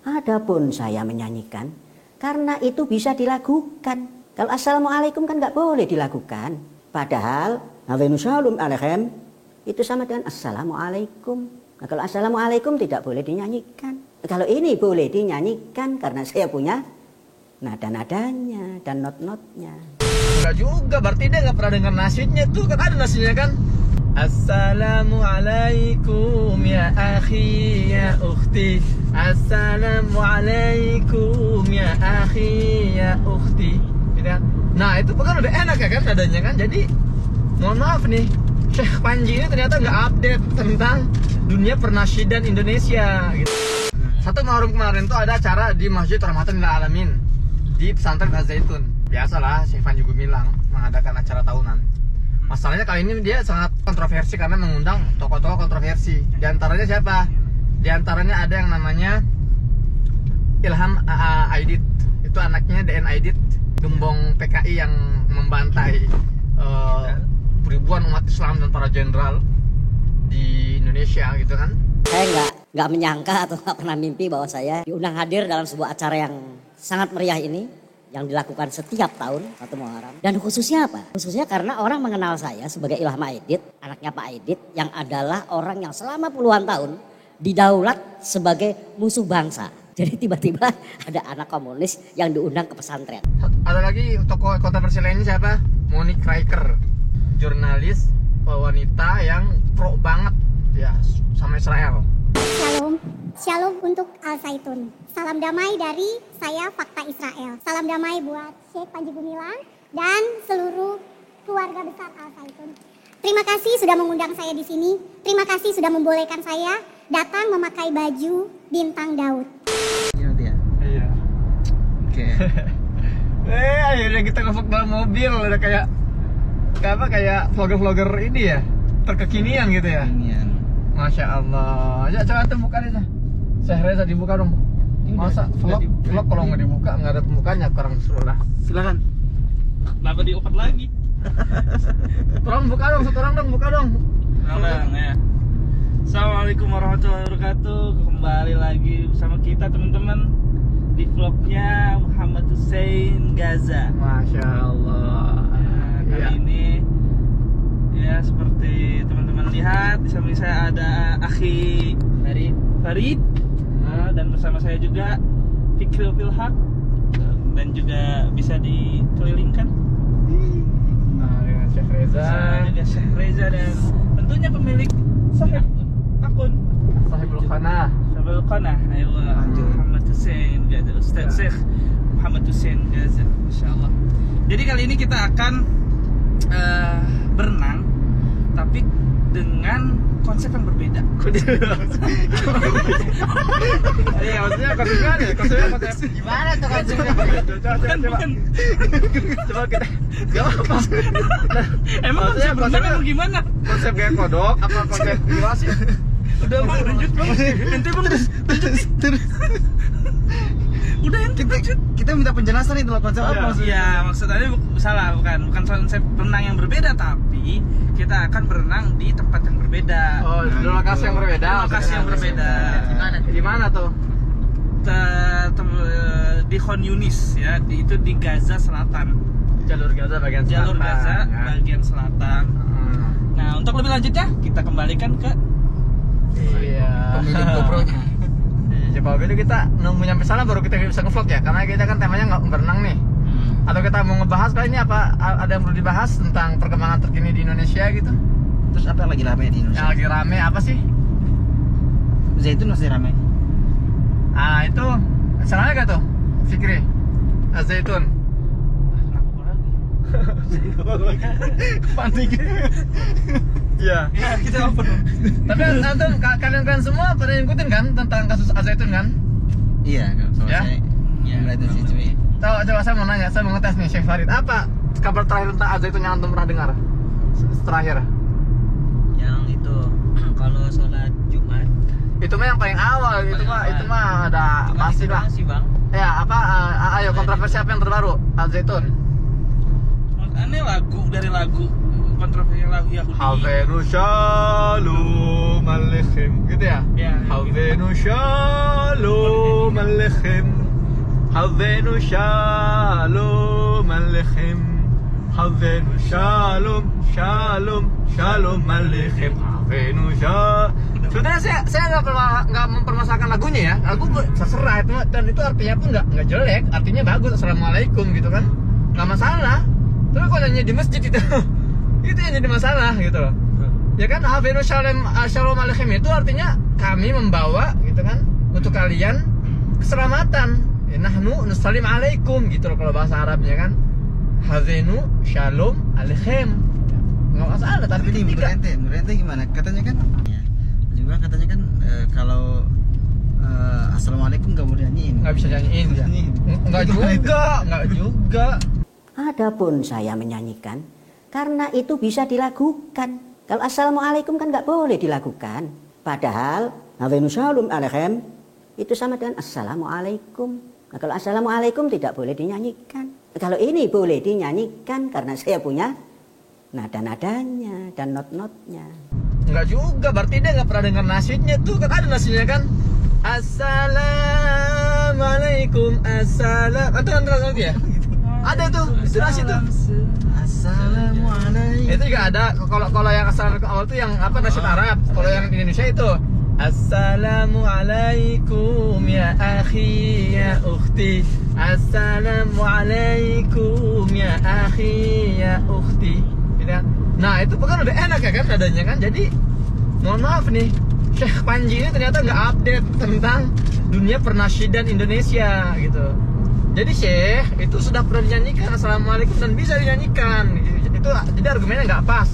Adapun saya menyanyikan, karena itu bisa dilakukan. Kalau assalamualaikum kan nggak boleh dilakukan. Padahal Hawenu Shalom Alaikum itu sama dengan assalamualaikum. Nah, kalau assalamualaikum tidak boleh dinyanyikan. Kalau ini boleh dinyanyikan karena saya punya nada-nadanya dan not-notnya. Enggak juga, berarti dia nggak pernah dengar nasyidnya tuh, kan ada nasyidnya kan. Assalamualaikum ya akhi ya ukhti. Assalamualaikum ya akhi ya ukhti. Gitu kan? Nah itu kan udah enak ya kan nadanya kan. Jadi mohon maaf nih, Syekh Panji ini ternyata nggak update tentang dunia pernasyidan Indonesia gitu. Satu Muharram kemarin tuh ada acara di Masjid Rahmatan lil Alamin di pesantren Az-Zaitun. Biasalah Syekh Panji Gumilang mengadakan acara tahunan. Masalahnya kali ini dia sangat kontroversi karena mengundang tokoh-tokoh kontroversi. Di antaranya siapa? Di antaranya ada yang namanya Ilham Aidit. Itu anaknya DN Aidit, gembong PKI yang membantai ribuan umat Islam dan para jenderal di Indonesia gitu kan. Saya nggak menyangka atau nggak pernah mimpi bahwa saya diundang hadir dalam sebuah acara yang sangat meriah ini, yang dilakukan setiap tahun 1 Muharram. Dan khususnya apa? Khususnya karena orang mengenal saya sebagai Ilham Aidit, anaknya Pak Aidit, yang adalah orang yang selama puluhan tahun didaulat sebagai musuh bangsa. Jadi tiba-tiba ada anak komunis yang diundang ke pesantren. Ada lagi tokoh kontroversi lainnya siapa? Monique Riker, jurnalis wanita yang pro banget ya sama Israel. Shalom, shalom untuk Al-Zaitun. Salam damai dari saya Fakta Israel. Salam damai buat Syekh Panji Gumilang dan seluruh keluarga besar Al-Zaitun. Terima kasih sudah mengundang saya di sini. Terima kasih sudah membolehkan saya datang memakai baju bintang Daud. Iya. Oke. Akhirnya kita ngevlog dalam mobil, udah kayak vlogger-vlogger ini ya, terkekinian gitu ya. Masya Allah. Ya coba tuh buka deh. Syekh Reza dibuka dong. Masa vlog kalau nggak dibuka nggak ada pembukanya, kurang seru lah. Silakan. Kenapa diopat lagi? Tolong buka dong, satu orang dong buka dong. Ya. Assalamualaikum warahmatullahi wabarakatuh. Kembali lagi bersama kita teman-teman di vlognya Muhammad Hussein Gaza. Masya Allah. Kali ini ya seperti teman-teman lihat di samping saya ada Akhi Farid. Dan bersama saya juga Fikri Filhaq, dan juga bisa dikelilingkan dengan Syekh Reza. Juga Syekh Reza dan tentunya pemilik akun Sahibul Qanah. Ayo Muhammad Hussein Gaza, Ustaz Syekh Muhammad Hussein Gaza, insyaallah. Jadi kali ini kita akan berenang tapi dengan konsep yang berbeda. Iya, maksudnya konsepnya nih, konsep Gimana tuh konsepnya? Coba kita. Gak apa-apa. Emang konsep berenang emang gimana? Konsep kayak kodok apa konsep gimana sih? Udah bang, lanjut bang. Ente bang, terus. Udah ente Kita minta penjelasan nih tentang konsep apa sih? Iya, maksudnya salah, bukan konsep berenang yang berbeda, tapi kita akan berenang di tempat yang berbeda. Oh, di lokasi yang berbeda. Lokasi yang berbeda. Di mana tuh? Di Khan Yunis ya, itu di Gaza Selatan. Jalur Gaza bagian selatan. Jalur Gaza bagian selatan. Nah, untuk lebih lanjutnya kita kembalikan ke pemilik GoPro-nya. Coba gitu kita nunggu nyampe sana baru kita bisa ngevlog ya, karena kita kan temanya nggak berenang nih. Atau kita mau ngebahas kali ini apa ada yang perlu dibahas tentang perkembangan terkini di Indonesia gitu? Terus apa yang lagi rame di Indonesia? Yang lagi rame apa sih? Zaitun masih rame. Itu salahnya gak tuh? Fikri Az-Zaitun. Panik. Iya. ya kita open. Tapi antum kalian semua pada ngikutin kan tentang kasus Az-Zaitun kan? Iya, kalau Ya? saya mulai dari situ ya. Coba saya mau nanya, saya mau ngetes nih Syekh Farid, apa kabar terakhir tentang Az-Zaitun yang antum pernah dengar? Terakhir. Yang itu kalau sholat Jumat. Itu mah yang paling awal, itu mah ada pasti lah. Bang. Ya, ayo kontroversi apa yang terbaru? Az-Zaitun. Ini lagu kontroversi lagu Yahudi. Havenu Shalom Aleichem gitu ya? Ya, Havenu Shalom alechem. Havenu shalom alechem. Havenu shalom, shalom, shalom alechem. Havenu shalom. Sebenarnya saya nggak mempermasalahkan lagunya ya. Lagu terserah itu, dan itu artinya pun nggak jelek, artinya bagus. Assalamualaikum gitu kan, nggak masalah. Tapi kalau nyanyi di masjid itu itu yang jadi masalah gitu loh. Ya kan, Havenu shalom, shalom alechem itu artinya kami membawa gitu kan untuk kalian keselamatan. Ya, nahnu nusallim alaikum gitu loh kalau bahasa Arabnya kan. Havenu shalom alechem. Nggak masalah, tapi ini ketika menurut ente gimana? Katanya kan juga katanya kan kalau assalamualaikum nggak boleh nyanyiin. nggak bisa nyanyiin ya. Nggak juga. Adapun saya menyanyikan, karena itu bisa dilakukan. Kalau assalamualaikum kan nggak boleh dilakukan. Padahal Havenu shalom alechem itu sama dengan assalamualaikum. Nah, kalau assalamualaikum tidak boleh dinyanyikan. Kalau ini boleh dinyanyikan karena saya punya nada-nadanya dan not-notnya. Enggak juga, berarti dia nggak pernah dengar nasyidnya tuh. Kan ada nasyidnya kan. Assalamualaikum, assalam. Atau nanti ya? Ada tuh, itu nasyid tuh. Assalamualaikum. Itu juga ada. Kalau yang assalamualaikum awal tuh yang apa, nasyid Arab. Kalau yang di Indonesia itu Assalamualaikum ya akhi ya ukhti. Assalamualaikum ya akhi ya ukhti. Nah itu kan udah enak ya kan nadanya kan. Jadi mohon maaf nih, Syekh Panji ini ternyata nggak update tentang dunia pernasyidan Indonesia gitu. Jadi Syekh itu sudah pernah dinyanyikan assalamualaikum dan bisa dinyanyikan. Itu jadi argumennya nggak pas.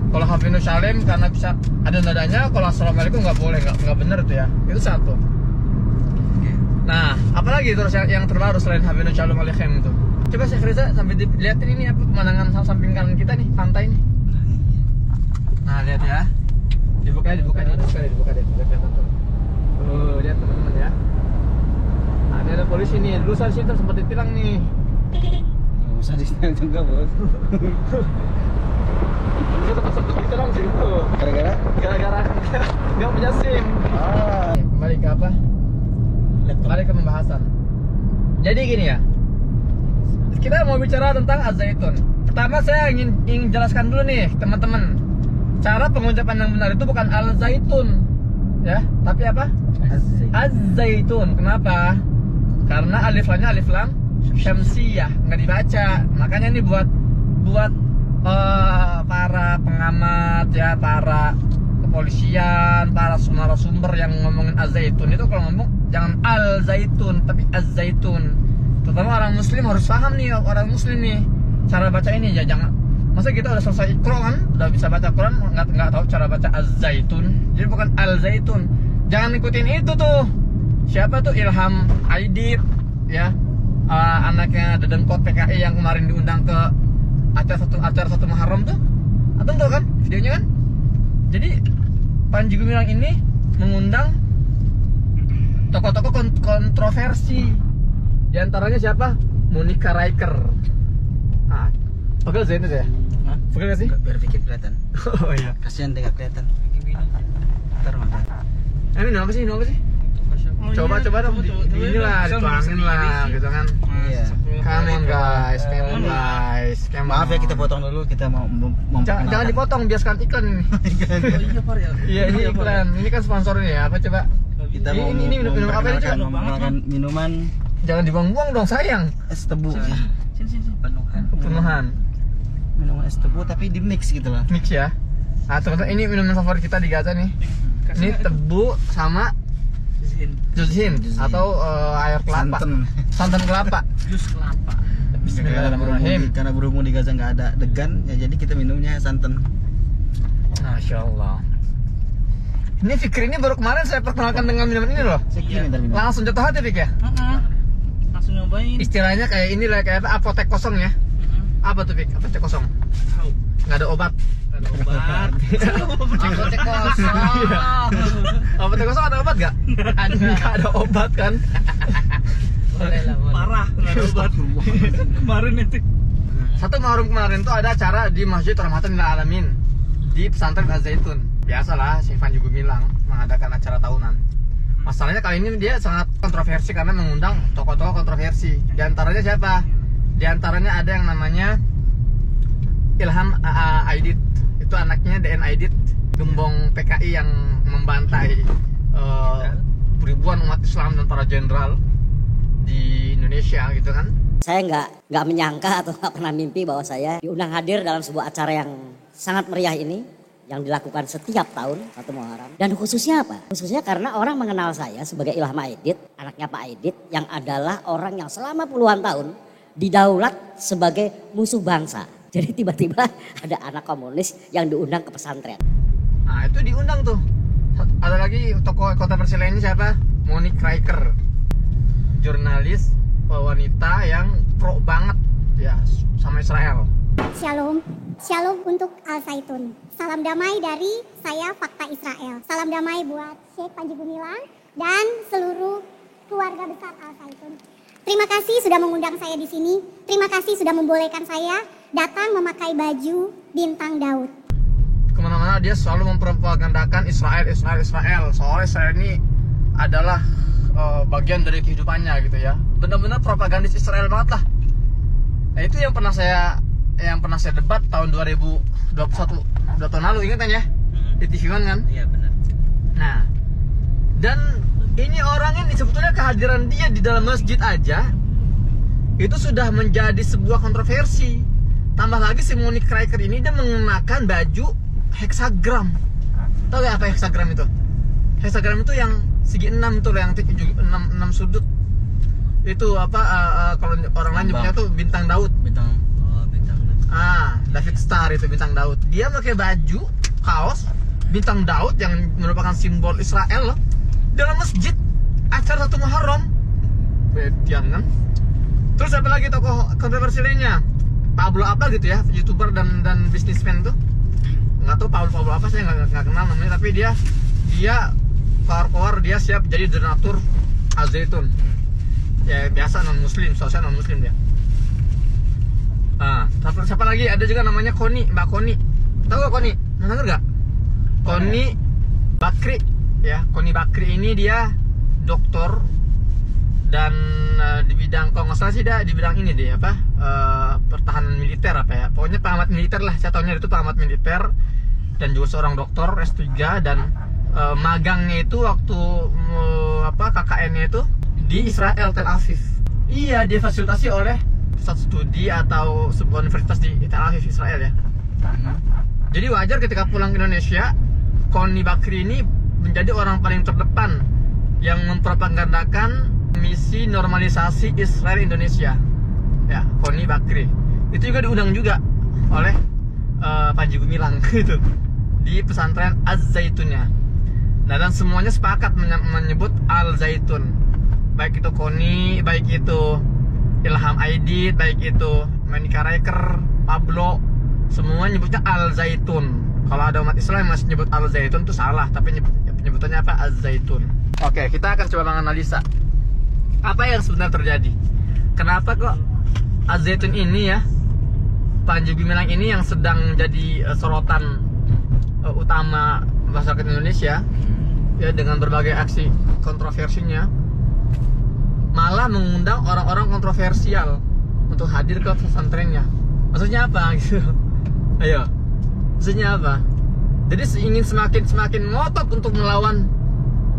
Kalau Havenu shalom karena bisa ada nadanya, kalau assalamualaikum nggak boleh, nggak benar itu ya. Itu satu. Nah, apalagi terus yang terbaru selain Havenu shalom alechem itu? Coba Syekh Reza sampai dilihatin ini apa pemandangan samping kanan kita nih, pantai nih. Nah, lihat ya. Dibuka deh. Lihat teman-teman ya. Nah, ini ada polisi nih. Dulu saya situ sempat ditilang nih. Nggak usah ditilang juga, Bos. Itu sempat ditilang sih itu. Gara-gara nggak punya SIM. Kembali ke apa? Kembali ke pembahasan. Jadi gini ya. Kita mau bicara tentang Az-Zaitun. Pertama saya ingin jelaskan dulu nih teman-teman. Cara pengucapan yang benar itu bukan Al-Zaitun, ya, tapi apa? Az-Zaitun. Kenapa? Karena alif lamnya alif lam syamsiyah, nggak dibaca. Makanya ini buat para pengamat ya, para kepolisian, para narasumber yang ngomongin Az-Zaitun itu kalau ngomong jangan Al-Zaitun tapi Az-Zaitun. Terutama orang muslim harus paham nih, orang muslim nih cara baca ini ya. Jangan, masa kita udah selesai Iqra kan, udah bisa baca Quran nggak tahu cara baca Az-Zaitun. Jadi bukan Al-Zaitun. Jangan ikutin itu tuh. Siapa tuh Ilham Aidit ya, anaknya Dedengkot PKI yang kemarin diundang ke acara satu Muharram tuh. Atau tahu kan videonya kan? Jadi Panji Gumilang ini mengundang tokoh-tokoh kontroversi. Di antaranya siapa? Monica Riker. Ah, pegel Zain itu ya? Hah? Pegel gak sih? Biar dikit kelihatan. Oh iya. Kasihan deh nggak kelihatan. Ntar makan. Minum apa sih? Coba dong. Inilah dituangin lah gitu kan. Iya. Come on guys. Maaf ya, kita potong dulu, kita mau Jangan dipotong, biaskan iklan ini. Iya, ini iklan. Ini kan sponsornya ya. Apa coba? Kita mau ini minum apa ini, Cak? makan minuman Jangan dibuang-buang dong, sayang. es tebu. Penuhan. Minuman es tebu tapi di mix gitu lah. Mix ya. Nah, teman-teman, ini minuman favorit kita di Gaza nih. Ini tebu sama juzhin atau air kelapa. Santan kelapa. Jus kelapa. Bismillahirrahmanirrahim. Karena berhubung di Gaza nggak ada degan, ya jadi kita minumnya santan. Masya Allah. Ini Fikri ini baru kemarin saya perkenalkan dengan minuman ini loh. Minum. Langsung jatuh hati Fik ya. Langsung nyobain. Istilahnya kayak ini lah, kayak apa, apotek kosong ya. Apa tuh Fik? Apotek kosong. Nggak ada obat. Obat. Apotek kosong. Apotek kosong ada obat nggak? Nggak ada obat kan? Parah, nggak ada obat. Kemarin itu. Satu Muharram kemarin tuh ada acara di Masjid Rahmatan lil Alamin di pesantren Az-Zaitun. Biasalah Syekh Panji Gumilang mengadakan acara tahunan. Masalahnya kali ini dia sangat kontroversi karena mengundang tokoh-tokoh kontroversi. Di antaranya siapa? Di antaranya ada yang namanya Ilham Aidit. Itu anaknya DN Aidit, gembong PKI yang membantai ribuan umat Islam dan para jenderal di Indonesia gitu kan. Saya nggak menyangka atau nggak pernah mimpi bahwa saya diundang hadir dalam sebuah acara yang sangat meriah ini, yang dilakukan setiap tahun 1 Muharram. Dan khususnya apa? Khususnya karena orang mengenal saya sebagai Ilham Aidit, anaknya Pak Aidit, yang adalah orang yang selama puluhan tahun didaulat sebagai musuh bangsa. Jadi tiba-tiba ada anak komunis yang diundang ke pesantren. Nah itu diundang tuh. Ada lagi tokoh kontroversi lainnya siapa? Monique Riker, jurnalis wanita yang pro banget ya sama Israel. Shalom, shalom untuk Al Zaitun. Salam damai dari saya Fakta Israel. Salam damai buat Syekh Panji Gumilang dan seluruh keluarga besar Al Zaitun. Terima kasih sudah mengundang saya di sini. Terima kasih sudah membolehkan saya datang memakai baju bintang Daud. Kemana-mana dia selalu mempropagandakan Israel. Soalnya Israel ini adalah bagian dari kehidupannya gitu ya. Benar-benar propagandis Israel banget lah. Nah itu yang pernah saya debat tahun 2021, 2 tahun lalu, ingat kan ya? Di TV One kan? Iya benar. Nah, dan ini orang ini sebetulnya kehadiran dia di dalam masjid aja itu sudah menjadi sebuah kontroversi. Tambah lagi si Monique Riker ini dia mengenakan baju heksagram. Tahu gak apa heksagram itu? Heksagram itu yang segi 6 itu loh, yang 6 sudut. Itu apa kalau orang lain nyebutnya tuh bintang Daud. Bintang. David Star itu bintang Daud. Dia pakai baju kaos bintang Daud yang merupakan simbol Israel loh, dalam masjid acara 1 Muharram. Bedian kan. Terus apa lagi tokoh kontroversi lainnya? Pablo apa gitu ya, YouTuber dan bisnismen tuh. Nggak tahu Pablo apa, saya nggak kenal namanya, tapi dia keluar dia siap jadi donatur Al Zaitun. Ya biasa non muslim, sosial non muslim dia. Siapa lagi? Ada juga namanya Koni, Mbak Koni. Tahu gak Koni? Dengar gak? Koni Bakri ya. Koni Bakri ini dia doktor dan di bidang, kalau nggak salah sih dia di bidang ini deh apa, pertahanan militer apa ya, pokoknya pengamat militer lah, saya tahunya itu pengamat militer dan juga seorang dokter S3 dan magangnya itu waktu KKN-nya itu di Israel, Tel Aviv. Iya, dia fasilitasi oleh pusat studi atau sebuah universitas di Tel Aviv, Israel ya. Jadi wajar ketika pulang ke Indonesia, Koni Bakri ini menjadi orang paling terdepan yang mempropagandakan misi normalisasi Israel Indonesia. Ya, Koni Bakri. Itu juga diundang juga oleh Panji Gumilang gitu di pesantren Az-Zaitunnya. Nah, dan semuanya sepakat menyebut Al Zaitun. Baik itu Koni, baik itu Ilham Aidit, baik itu Monique Riker, Pablo, semua nyebutnya Al Zaitun. Kalau ada umat Islam yang masih nyebut Al Zaitun itu salah, tapi penyebutannya apa? Az-Zaitun. Oke, kita akan coba menganalisa apa yang sebenarnya terjadi. Kenapa kok Az-Zaitun ini ya, Panji Gumilang ini yang sedang jadi sorotan utama masyarakat Indonesia ya, dengan berbagai aksi kontroversinya, malah mengundang orang-orang kontroversial untuk hadir ke pesantrennya. Maksudnya apa gitu? Ayo, maksudnya apa? Jadi ingin semakin ngotot untuk melawan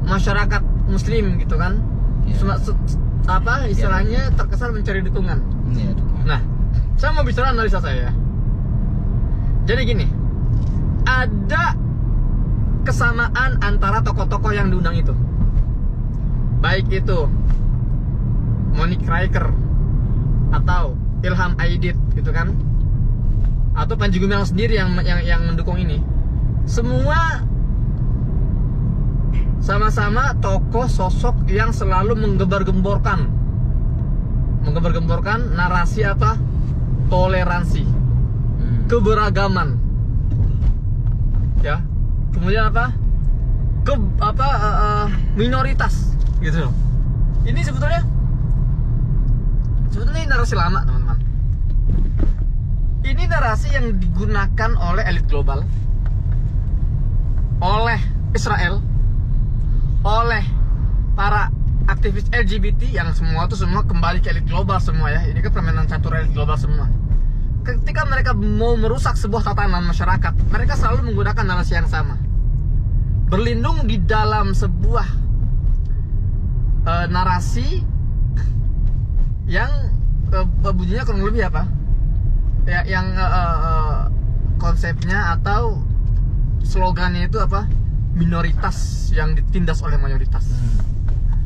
masyarakat Muslim gitu kan? Istilahnya terkesan mencari dukungan. Nah, saya mau bicara analisa saya. Jadi gini, ada kesamaan antara tokoh-tokoh yang diundang itu, baik itu Monique Riker atau Ilham Aidit gitu kan, atau Panji Gumilang sendiri yang mendukung ini. Semua sama-sama tokoh sosok yang selalu menggembar-gemborkan narasi apa? Toleransi, keberagaman, ya. Kemudian apa? Minoritas, gitu loh. Ini sebetulnya narasi lama, teman-teman. Ini narasi yang digunakan oleh elit global, oleh Israel, oleh para aktivis LGBT yang semua kembali ke elit global semua ya. Ini kan permainan catur elit global semua. Ketika mereka mau merusak sebuah tatanan masyarakat, mereka selalu menggunakan narasi yang sama. Berlindung di dalam sebuah narasi yang bunyinya kurang lebih apa? Ya, yang konsepnya atau slogannya itu apa? Minoritas yang ditindas oleh mayoritas.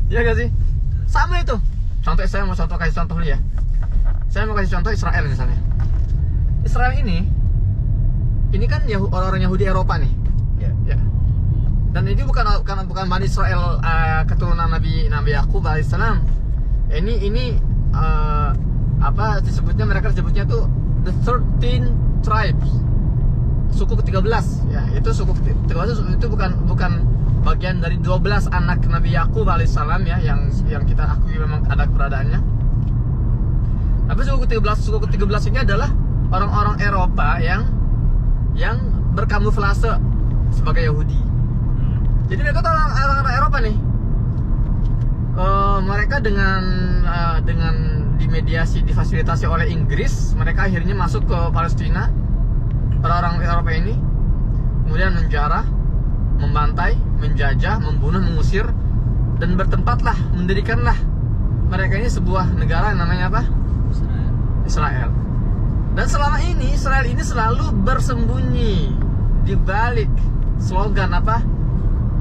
Iya gak sih? Sama itu. Contoh, saya mau kasih contoh dulu ya. Saya mau kasih contoh Israel misalnya. Israel ini kan orang-orang Yahudi Eropa nih. Ya. Dan ini bukan Bani Israel keturunan Nabi Yakub alaihissalam. Ini mereka disebutnya tuh the 13 tribes. Suku ke-13 ya, itu suku ke-13 itu bukan bagian dari 12 anak Nabi Yakub alaihissalam ya, yang kita akui memang ada keberadaannya. Tapi suku ke-13 ini adalah orang-orang Eropa yang berkamuflase sebagai Yahudi. Jadi mereka tuh orang-orang Eropa nih. Mereka dengan difasilitasi oleh Inggris, mereka akhirnya masuk ke Palestina. Orang-orang Eropa ini kemudian menjarah, membantai, menjajah, membunuh, mengusir, dan bertempatlah, mendirikanlah mereka ini sebuah negara yang namanya apa? Israel. Dan selama ini Israel ini selalu bersembunyi di balik slogan apa?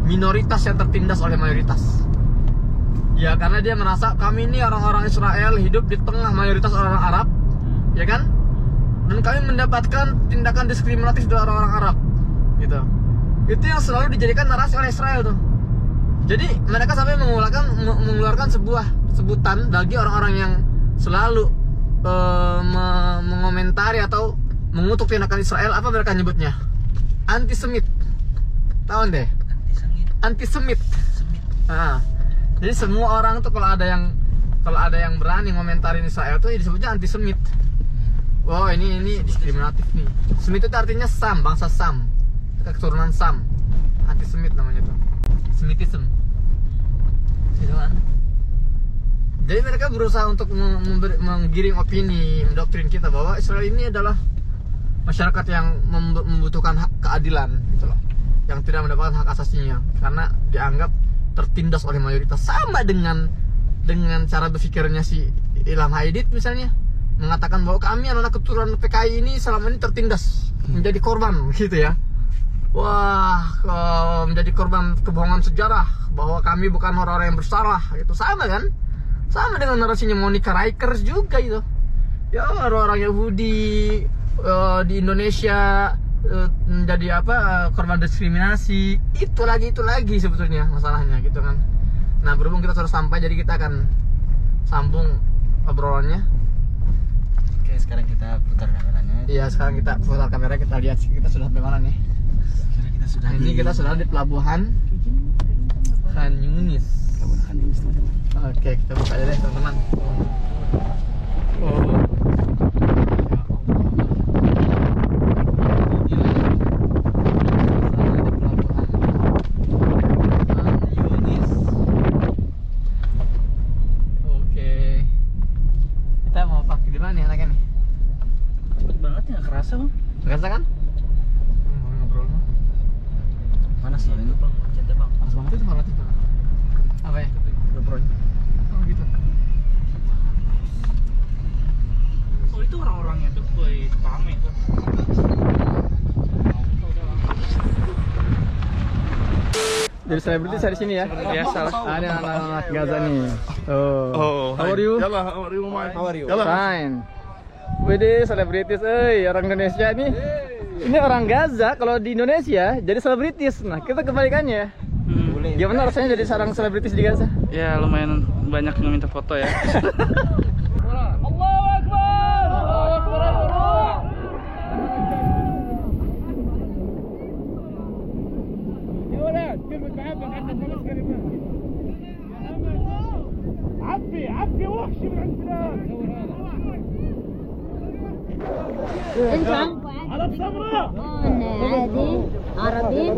Minoritas yang tertindas oleh mayoritas. Ya, karena dia merasa kami ini orang-orang Israel hidup di tengah mayoritas orang Arab, ya kan? Dan kami mendapatkan tindakan diskriminatif dari orang-orang Arab, gitu. Itu yang selalu dijadikan narasi oleh Israel tuh. Jadi mereka sampai mengeluarkan sebuah sebutan bagi orang-orang yang selalu mengomentari atau mengutuk tindakan Israel. Apa mereka nyebutnya? Antisemit. Tahu deh? Antisemit. Nah, jadi semua orang tuh kalau ada yang berani ngomentarin Israel tuh disebutnya antisemit. Wow, ini diskriminatif nih. Semit itu artinya Sam, bangsa Sam, keturunan Sam. Antisemit namanya tuh, Semitism. Gitu kan? Jadi mereka berusaha untuk menggiring opini, mendoktrin kita bahwa Israel ini adalah masyarakat yang membutuhkan hak keadilan, gitu loh, yang tidak mendapatkan hak asasinya karena dianggap tertindas oleh mayoritas. Sama dengan cara berpikirnya si Ilham Haidit misalnya, mengatakan bahwa kami anak keturunan PKI ini selama ini tertindas, menjadi korban, gitu ya. Wah, menjadi korban kebohongan sejarah bahwa kami bukan orang-orang yang bersalah, gitu. Sama kan? Sama dengan narasinya Monica Rikers juga itu. Ya, orang-orang Yahudi di Indonesia menjadi korban diskriminasi. Itu lagi sebetulnya masalahnya, gitu kan. Nah, berhubung kita sudah sampai, jadi kita akan sambung obrolannya. Oke, sekarang kita putar kameranya. Iya, sekarang kita putar kamera, kita lihat kita sudah sampai mana nih. Kita sudah di pelabuhan Khan Yunis. Oke, kita buka aja deh, teman-teman. Oh. Kerasa kan? Ngobrol mah. Panas loh ini. Panas banget itu banget itu. Apa ya? Ngobrol. Oh gitu. Oh itu orang-orangnya tuh gue pahami tuh. Jadi selebritis di sini ya. Biasa lah. Ada anak-anak Gaza nih. Oh. How are you? Yalla, how are you, man? How are you? Fine. Wede selebritis, orang Indonesia nih. Ini orang Gaza kalau di Indonesia jadi selebritis. Nah, kita kebalikannya. Gimana rasanya jadi seorang selebritis di Gaza? Ya lumayan banyak yang minta foto ya. انت عادي عربي